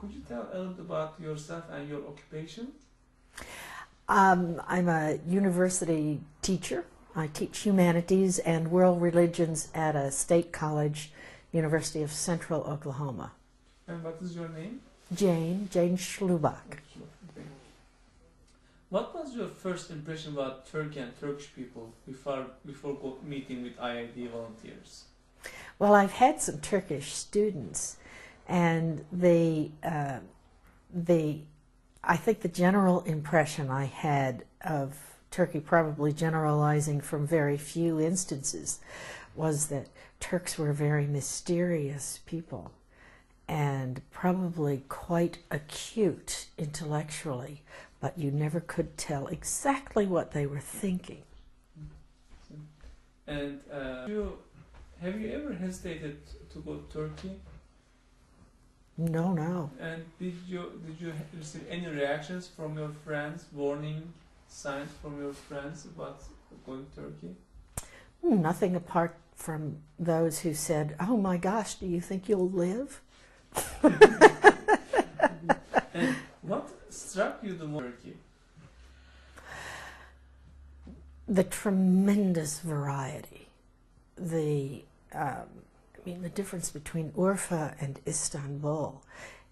could you tell a little about yourself and your occupation? I'm a university teacher. I teach humanities and world religions at a state college, University of Central Oklahoma. And what is your name? Jane Schlubach. What was your first impression about Turkey and Turkish people before meeting with IID volunteers? Well, I've had some Turkish students, and I think the general impression I had of Turkey, probably generalizing from very few instances, was that Turks were very mysterious people and probably quite acute intellectually, but you never could tell exactly what they were thinking. And have you ever hesitated to go to Turkey? No. And did you receive any reactions from your friends, warning signs from your friends about going to Turkey? Nothing apart from those who said, "Oh my gosh, do you think you'll live?" And what struck you the most in Turkey? The tremendous variety. The difference between Urfa and Istanbul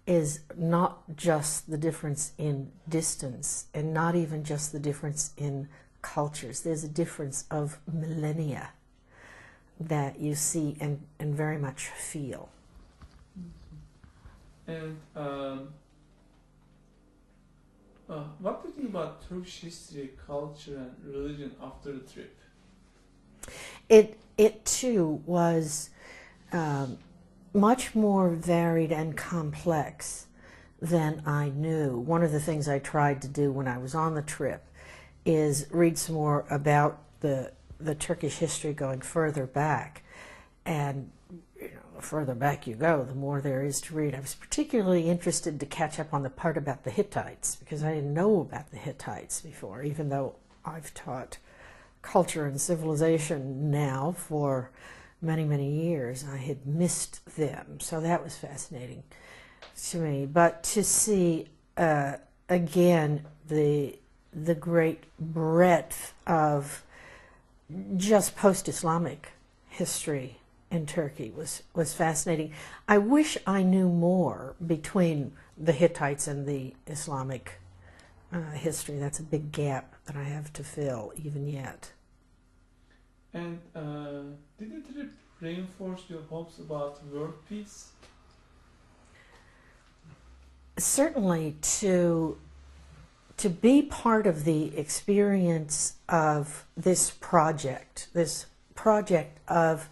is not just the difference in distance and not even just the difference in cultures. There's a difference of millennia that you see and very much feel. And what do you think about Turkish history, culture, and religion after the trip? It too was much more varied and complex than I knew. One of the things I tried to do when I was on the trip is read some more about the Turkish history going further back. And the further back you go, the more there is to read. I was particularly interested to catch up on the part about the Hittites, because I didn't know about the Hittites before, even though I've taught culture and civilization now for many, many years. I had missed them, so that was fascinating to me. But to see again the great breadth of just post-Islamic history in Turkey was fascinating. I wish I knew more between the Hittites and the Islamic history. That's a big gap that I have to fill even yet. And did the trip reinforce your hopes about world peace? Certainly, to be part of the experience of this project of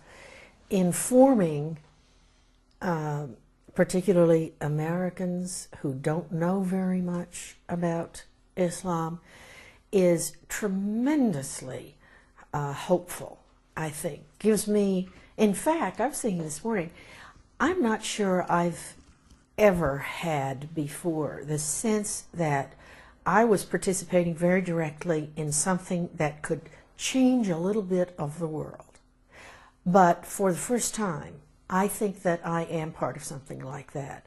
informing particularly Americans who don't know very much about Islam is tremendously hopeful, I think. Gives me, in fact, I was thinking this morning, I'm not sure I've ever had before the sense that I was participating very directly in something that could change a little bit of the world. But for the first time, I think that I am part of something like that.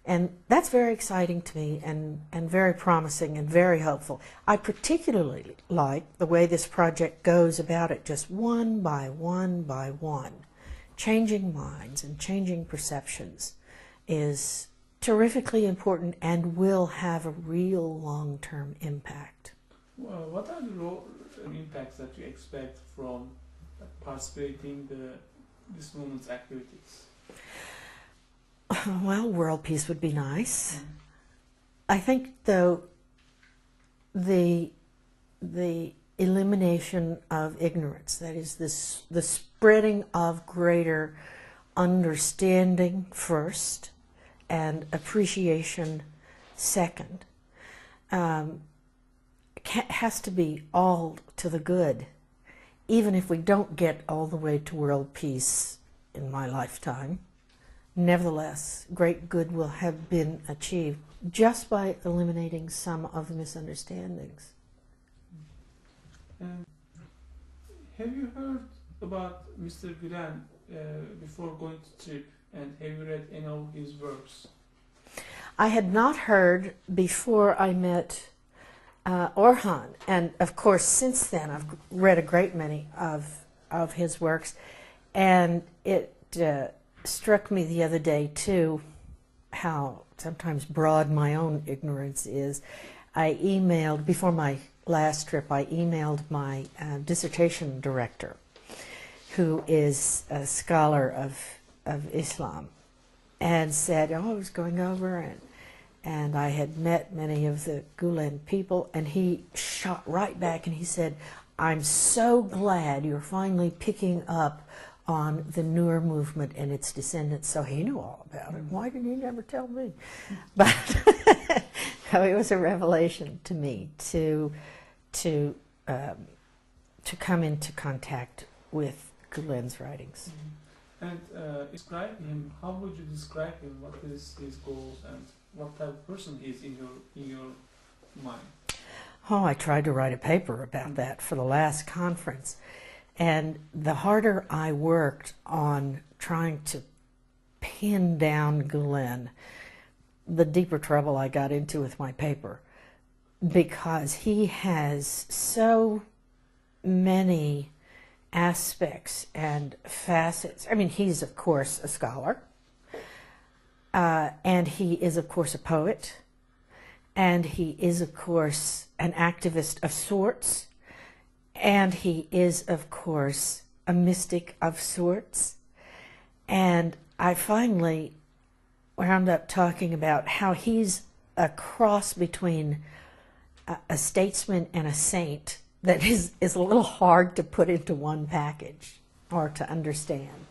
And that's very exciting to me and very promising and very hopeful. I particularly like the way this project goes about it, just one by one by one. Changing minds and changing perceptions is terrifically important and will have a real long-term impact. Well, what are the impacts that you expect from participating in this movement's activities? Well, world peace would be nice. Mm-hmm. I think, though, the elimination of ignorance, that is, the spreading of greater understanding first and appreciation second, has to be all to the good. Even if we don't get all the way to world peace in my lifetime, nevertheless, great good will have been achieved just by eliminating some of the misunderstandings. Have you heard about Mr. Gulen before going to trip, and have you read any of his works? I had not heard before I met Orhan, and of course since then I've read a great many of his works, and it struck me the other day too how sometimes broad my own ignorance is. I emailed, before my last trip, I emailed my dissertation director, who is a scholar of Islam, and said, oh, I was going over and I had met many of the Gulen people, and he shot right back and he said, I'm so glad you're finally picking up on the Nur movement and its descendants. So he knew all about it. Why did he never tell me? But it was a revelation to me to come into contact with Gulen's writings. And describe him. How would you describe him? What is his goals and what type of person he is in your mind? Oh, I tried to write a paper about that for the last conference. And the harder I worked on trying to pin down Gulen, the deeper trouble I got into with my paper, because he has so many aspects and facets. I mean, he's of course a scholar, and he is of course a poet, and he is of course an activist of sorts, and he is of course a mystic of sorts. And I finally wound up talking about how he's a cross between a statesman and a saint that is a little hard to put into one package or to understand.